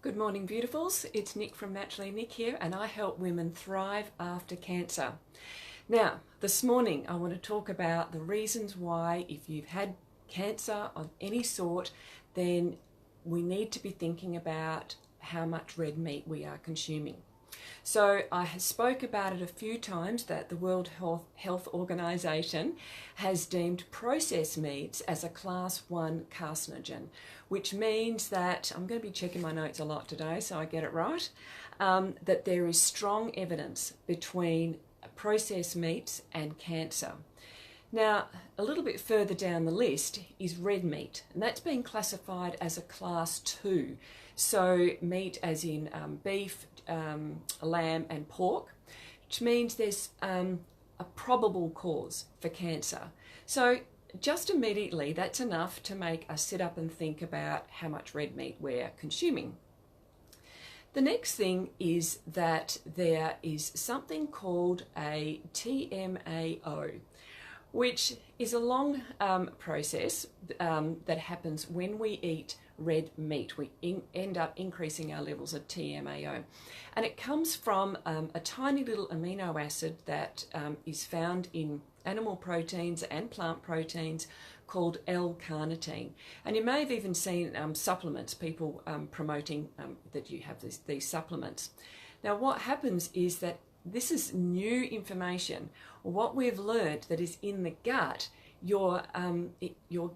Good morning, beautifuls. It's Nick from Naturally Nick here, and I help women thrive after cancer. Now, this morning I want to talk about the reasons why, if you've had cancer of any sort, then we need to be thinking about how much red meat we are consuming. So I spoke about it a few times that the World Health Organization has deemed processed meats as a class 1 carcinogen, which means that, I'm going to be checking my notes a lot today so I get it right, that there is strong evidence between processed meats and cancer. Now, a little bit further down the list is red meat, and that's been classified as a class 2. So meat as in beef, lamb and pork, which means there's a probable cause for cancer. So just immediately that's enough to make us sit up and think about how much red meat we're consuming. The next thing is that there is something called a TMAO, which is a long process that happens when we eat red meat. We end up increasing our levels of TMAO, and it comes from a tiny little amino acid that is found in animal proteins and plant proteins called L-carnitine. And you may have even seen supplements, people promoting that you have these supplements. Now what happens is that this is new information. What we've learned that is in the gut, your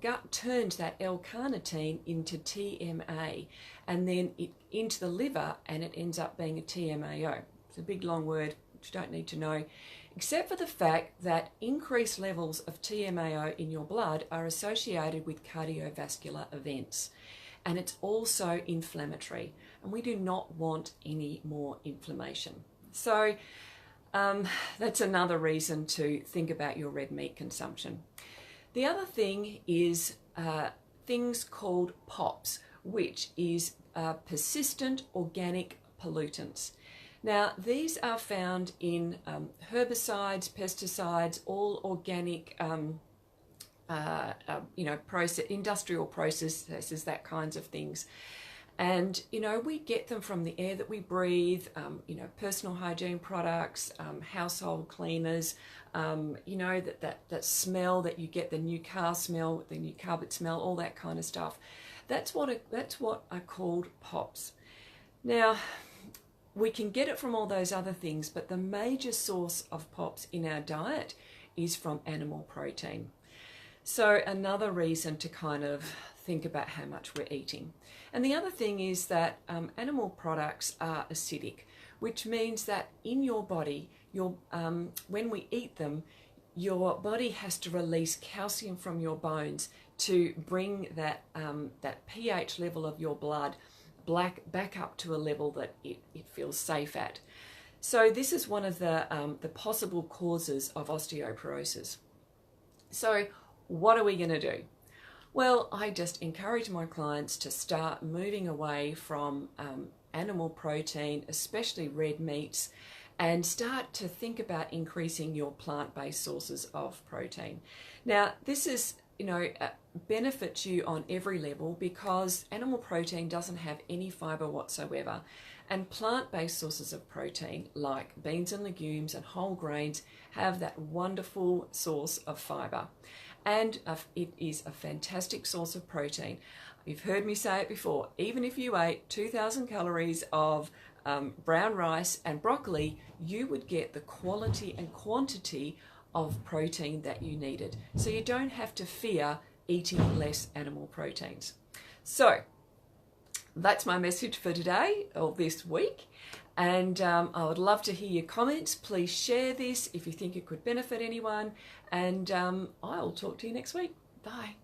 gut turns that L-carnitine into TMA, and then into the liver, and it ends up being a TMAO. It's a big long word which you don't need to know, except for the fact that increased levels of TMAO in your blood are associated with cardiovascular events, and it's also inflammatory, and we do not want any more inflammation. So that's another reason to think about your red meat consumption. The other thing is things called POPs, which is persistent organic pollutants. Now, these are found in herbicides, pesticides, all organic, industrial processes, that kinds of things. And, we get them from the air that we breathe, personal hygiene products, household cleaners, that smell that you get, the new car smell, the new carpet smell, all that kind of stuff. That's what are called POPs. Now, we can get it from all those other things, but the major source of POPs in our diet is from animal protein. So another reason to kind of think about how much we're eating. And the other thing is that animal products are acidic, which means that in your body, when we eat them, your body has to release calcium from your bones to bring that pH level of your blood back up to a level that it feels safe at. So this is one of the possible causes of osteoporosis. So what are we going to do? Well, I just encourage my clients to start moving away from animal protein, especially red meats, and start to think about increasing your plant-based sources of protein. Now, this is, benefits you on every level because animal protein doesn't have any fiber whatsoever, and plant-based sources of protein like beans and legumes and whole grains have that wonderful source of fiber. And it is a fantastic source of protein. You've heard me say it before, even if you ate 2,000 calories of brown rice and broccoli, you would get the quality and quantity of protein that you needed. So you don't have to fear eating less animal proteins. So that's my message for today or this week. And I would love to hear your comments. Please share this if you think it could benefit anyone. And I'll talk to you next week. Bye.